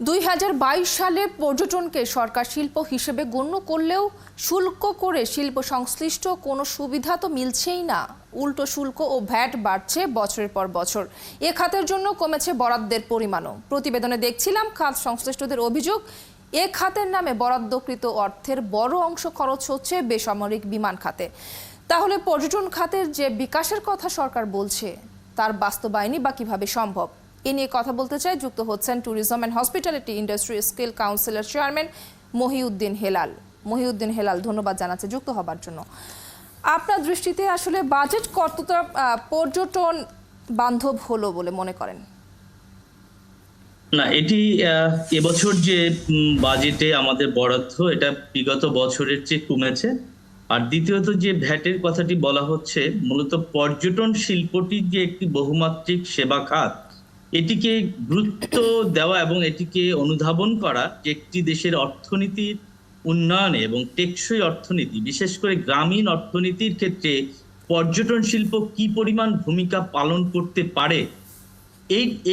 2022 সালে পর্যটনকে সরকার শিল্প হিসেবে গণ্য করলেও শুল্ক করে শিল্প সংশ্লিষ্ট কোনো সুবিধা তো মিলছেই না। উল্টো শুল্ক ও ভ্যাট বাড়ছে বছরের পর বছর। এ খাতের জন্য কমেছে বরাদ্দের পরিমাণও। প্রতিবেদনে দেখছিলাম খাত সংশ্লিষ্টদের অভিযোগ, এ খাতের নামে বরাদ্দকৃত অর্থের বড় অংশ খরচ হচ্ছে বেসামরিক বিমান খাতে। তাহলে পর্যটন খাতের যে বিকাশের কথা সরকার বলছে তার বাস্তবায়নই বা কিভাবে সম্ভব? এ নিয়ে কথা বলতে চাই, যুক্ত হচ্ছেন tourism and hospitality industry skill কাউন্সিলের চেয়ারম্যান মহিউদ্দিন হেলাল। মহিউদ্দিন হেলাল, ধন্যবাদ জানাচ্ছি যুক্ত হবার জন্য। আপনার দৃষ্টিতে আসলে বাজেট কতটা পর্যটন বান্ধব হলো বলে মনে করেন? না, এটি এবছর যে বাজেটে আমাদের বরাদ্দ, এটা বিগত বছরের চেয়ে কমেছে। আর দ্বিতীয়ত যে ভ্যাটের কথাটি বলা হচ্ছে, মূলত পর্যটন শিল্পটি যে একটি বহুমাত্রিক সেবা খাত, এটিকে গুরুত্ব দেওয়া এবং এটিকে অনুধাবন করা যে একটি দেশের অর্থনীতির উন্নয়নে এবং টেকসই অর্থনীতি, বিশেষ করে গ্রামীণ অর্থনীতির ক্ষেত্রে পর্যটন শিল্প কি পরিমাণ ভূমিকা পালন করতে পারে,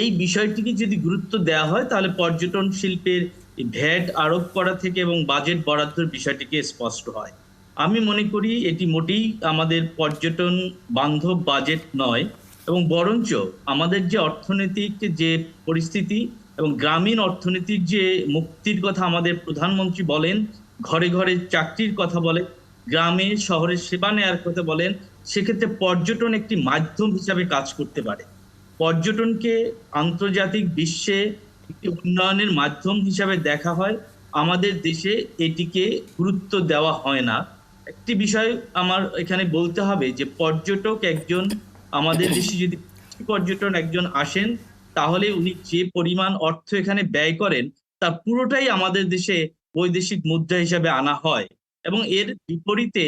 এই বিষয়টিকে যদি গুরুত্ব দেওয়া হয় তাহলে পর্যটন শিল্পের ভ্যাট আরোপ করা থেকে এবং বাজেট বরাদ্দের বিষয়টিকে স্পষ্ট হয়। আমি মনে করি এটি মোটেই আমাদের পর্যটন বান্ধব বাজেট নয়, এবং বরঞ্চ আমাদের যে অর্থনৈতিক যে পরিস্থিতি এবং গ্রামীণ অর্থনীতির যে মুক্তির কথা আমাদের প্রধানমন্ত্রী বলেন, ঘরে ঘরে চাকরির কথা বলে, গ্রামে শহরে সেবা নেওয়ার কথা বলেন, সেক্ষেত্রে পর্যটন একটি মাধ্যম হিসাবে কাজ করতে পারে। পর্যটনকে আন্তর্জাতিক বিশ্বে একটি উন্নয়নের মাধ্যম হিসাবে দেখা হয়, আমাদের দেশে এটিকে গুরুত্ব দেওয়া হয় না। একটি বিষয় আমার এখানে বলতে হবে যে পর্যটক একজন, আমাদের দেশে যদি পর্যটন একজন আসেন তাহলে উনি যে পরিমাণ অর্থ এখানে ব্যয় করেন তার পুরোটাই আমাদের দেশে বৈদেশিক মুদ্রা হিসাবে আনা হয়, এবং এর বিপরীতে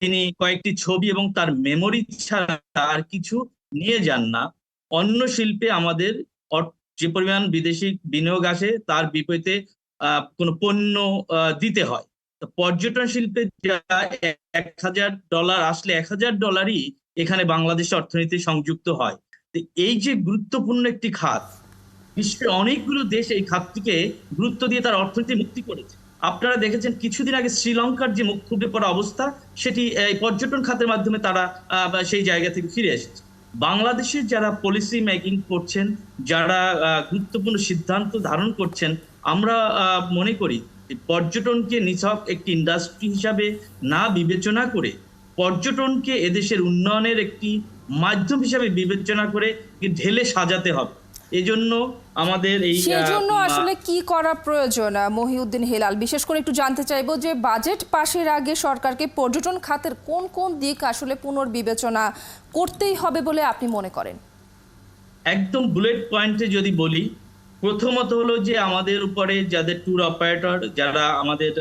তিনি কয়েকটি ছবি এবং তার মেমোরি ছাড়া আর কিছু নিয়ে যান না। অন্য শিল্পে আমাদের যে পরিমাণ বিদেশি বিনিয়োগ আসে তার বিপরীতে কোনো পণ্য দিতে হয়। তো পর্যটন শিল্পে যা $1000 আসলে $1000ই এখানে বাংলাদেশের অর্থনীতি সংযুক্ত হয়। তো এই যে গুরুত্বপূর্ণ একটি খাত, বিশ্বের অনেকগুলো দেশ এই খাতটিকে গুরুত্ব দিয়ে তার অর্থনীতি মুক্তি করেছে। আপনারা দেখেছেন কিছুদিন আগে শ্রীলঙ্কার যে মুখ থুবড়ে পড়া অবস্থা, সেটি এই পর্যটন খাতের মাধ্যমে তারা সেই জায়গা থেকে ফিরে এসেছে। বাংলাদেশের যারা পলিসি মেকিং করছেন, যারা গুরুত্বপূর্ণ সিদ্ধান্ত ধারণ করছেন, আমরা মনে করি পর্যটনকে নিছক একটি ইন্ডাস্ট্রি হিসাবে না বিবেচনা করে পর্যটনকে এদেশের উন্নয়নের একটি মাধ্যম হিসাবে বিবেচনা করে ঢেলে সাজাতে হবে। এজন্য আমাদের সেজন্য আসলে কি করা প্রয়োজন মহিউদ্দিন হেলাল? বিশেষ করে একটু জানতে চাইবো যে বাজেট পাশের আগে সরকারকে পর্যটন খাতের কোন কোন দিক আসলে পুনর্বিবেচনা করতেই হবে বলে আপনি মনে করেন? একদম বুলেট পয়েন্টে যদি বলি, প্রথমত হলো যে আমাদের উপরে যাদের ট্যুর অপারেটর, যারা আমাদের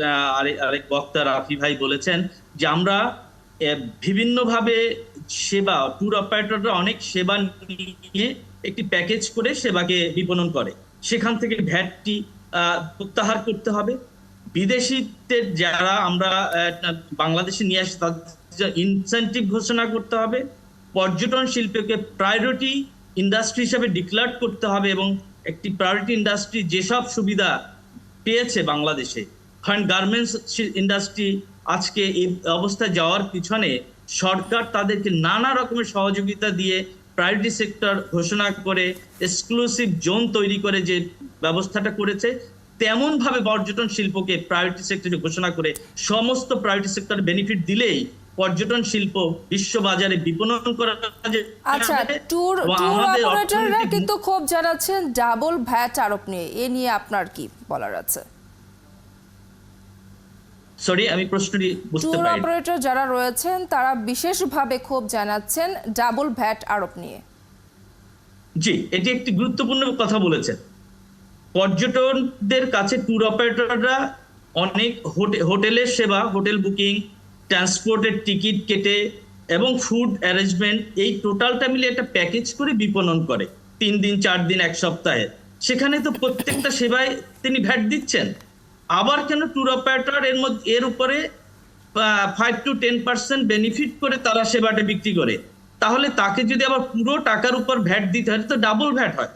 আরেক বক্তা রাফি ভাই বলেছেন যে আমরা বিভিন্নভাবে সেবা, ট্যুর অপারেটররা অনেক সেবা নিয়ে একটি প্যাকেজ করে সেবাকে বিপণন করে, সেখান থেকে ভ্যাটটি প্রত্যাহার করতে হবে। বিদেশিদের যারা আমরা বাংলাদেশে নিয়ে আসি তাদের ইনসেন্টিভ ঘোষণা করতে হবে। পর্যটন শিল্পকে প্রায়োরিটি ইন্ডাস্ট্রি হিসেবে ডিক্লেয়ার করতে হবে, এবং একটি প্রায়োরিটি ইন্ডাস্ট্রি যেসব সুবিধা পেয়েছে বাংলাদেশে, কারণ গার্মেন্টস ইন্ডাস্ট্রি আজকে এই অবস্থায় যাওয়ার পিছনে সরকার তাদেরকে নানা রকমের সহযোগিতা দিয়ে প্রায়োরিটি সেক্টর ঘোষণা করে এক্সক্লুসিভ জোন তৈরি করে যে ব্যবস্থাটা করেছে, তেমন ভাবে পর্যটন শিল্পকে প্রায়োরিটি সেক্টরে ঘোষণা করে সমস্ত প্রায়োরিটি সেক্টর বেনিফিট দিলেই পর্যটন শিল্প বিশ্ববাজারে বিপণন করা যায়। আচ্ছা, ট্যুর অপারেটররা কিন্তু খুব জানাচ্ছেন ডাবল ভ্যাট আরোপ নিয়ে, এ নিয়ে আপনার কি বলার আছে? সরি, আমি প্রশ্নটি বুঝতে পারিনি। ট্যুর অপারেটর যারা রয়েছেন তারা বিশেষভাবে ক্ষোভ জানাচ্ছেন ডাবল ভ্যাট আরোপ নিয়ে। জি, এটি একটি গুরুত্বপূর্ণ কথা বলেছেন। পর্যটকদের কাছে ট্যুর অপারেটররা অনেক হোটেলের সেবা, হোটেল বুকিং, ট্রান্সপোর্টের টিকিট কেটে এবং ফুড অ্যারেঞ্জমেন্ট, এই টোটালটা মিলে একটা প্যাকেজ করে বিপণন করে 3 দিন 4 দিন 1 সপ্তাহে। সেখানে তো প্রত্যেকটা সেবায় তিনি ভ্যাট দিচ্ছেন। আবার কেন ট্যুর অপারেটর এর উপরে 5 to 10% বেনিফিট করে তারা সেবাটা বিক্রি করে? তাহলে তাকে যদি আবার পুরো টাকার উপর ভ্যাট দিতে হয় তো ডাবল ভ্যাট হয়।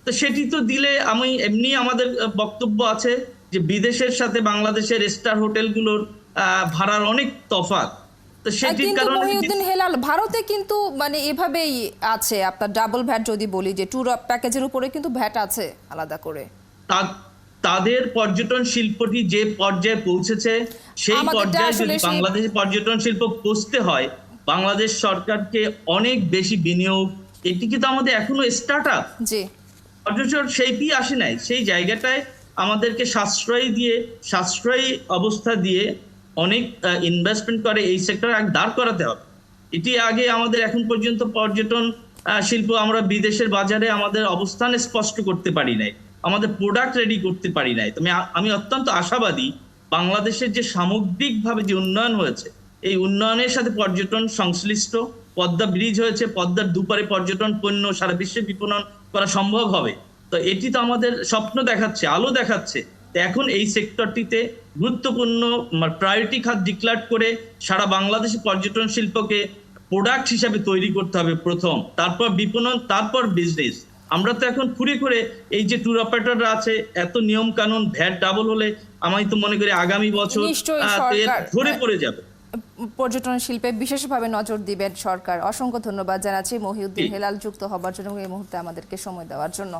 তো তো সেটি তো দিলে আমি এমনি আমাদের বক্তব্য আছে যে বিদেশের সাথে বাংলাদেশের স্টার হোটেলগুলোর ভাড়ার অনেক তফাৎ। তো সেটির কিন্তু কারণে মহিউদ্দিন হেলাল, ভারতে কিন্তু মানে এভাবেই আছে, আপনার ডাবল ভ্যাট যদি বলি, যে ট্যুর প্যাকেজের উপরে কিন্তু ভ্যাট আছে আলাদা করে। তাদের পর্যটন শিল্পটি যে পর্যায়ে পৌঁছেছে সেই পর্যায়ে যদি বাংলাদেশের পর্যটন শিল্প পৌঁছতে হয়, বাংলাদেশ সরকারকে অনেক বেশি বিনিয়োগ, এটি কিন্তু আমাদের এখনো স্টার্ট আপ, জি, পর্যটন শিল্পই আসে নাই। সেই জায়গাটায় আমাদেরকে সাশ্রয়ী অবস্থা দিয়ে অনেক ইনভেস্টমেন্ট করে এই সেক্টর দাঁড় করাতে হবে। এটি আগে আমাদের এখন পর্যন্ত পর্যটন শিল্প আমরা বিদেশের বাজারে আমাদের অবস্থান স্পষ্ট করতে পারি নাই, আমাদের প্রোডাক্ট রেডি করতে পারি নাই। আমি অত্যন্ত আশাবাদী বাংলাদেশের যে সামগ্রিকভাবে যে উন্নয়ন হয়েছে, এই উন্নয়নের সাথে পর্যটন সংশ্লিষ্ট, পদ্মা ব্রিজ হয়েছে, পদ্মার দুপারে পর্যটন পণ্য সারা বিশ্বে বিপণন করা সম্ভব হবে। তো এটি তো আমাদের স্বপ্ন দেখাচ্ছে, আলো দেখাচ্ছে। এখন এই সেক্টরটিতে গুরুত্বপূর্ণ প্রায়োরিটি খাত ডিক্লেয়ার করে সারা বাংলাদেশি পর্যটন শিল্পকে প্রোডাক্ট হিসাবে তৈরি করতে হবে প্রথম, তারপর বিপণন, তারপর বিজনেস। আমরা তো এখন খুঁড়ে এই যে ট্যুর অপারেটররা আছে, এত নিয়ম কানুন, ভ্যাট ডাবল হলে আমি তো মনে করি আগামী বছর ধরে পড়ে যাবে। পর্যটন শিল্পে বিশেষভাবে নজর দিবেন সরকার। অসংখ্য ধন্যবাদ জানাচ্ছি মহিউদ্দিন হেলাল যুক্ত হবার জন্য, এই মুহূর্তে আমাদেরকে সময় দেওয়ার জন্য।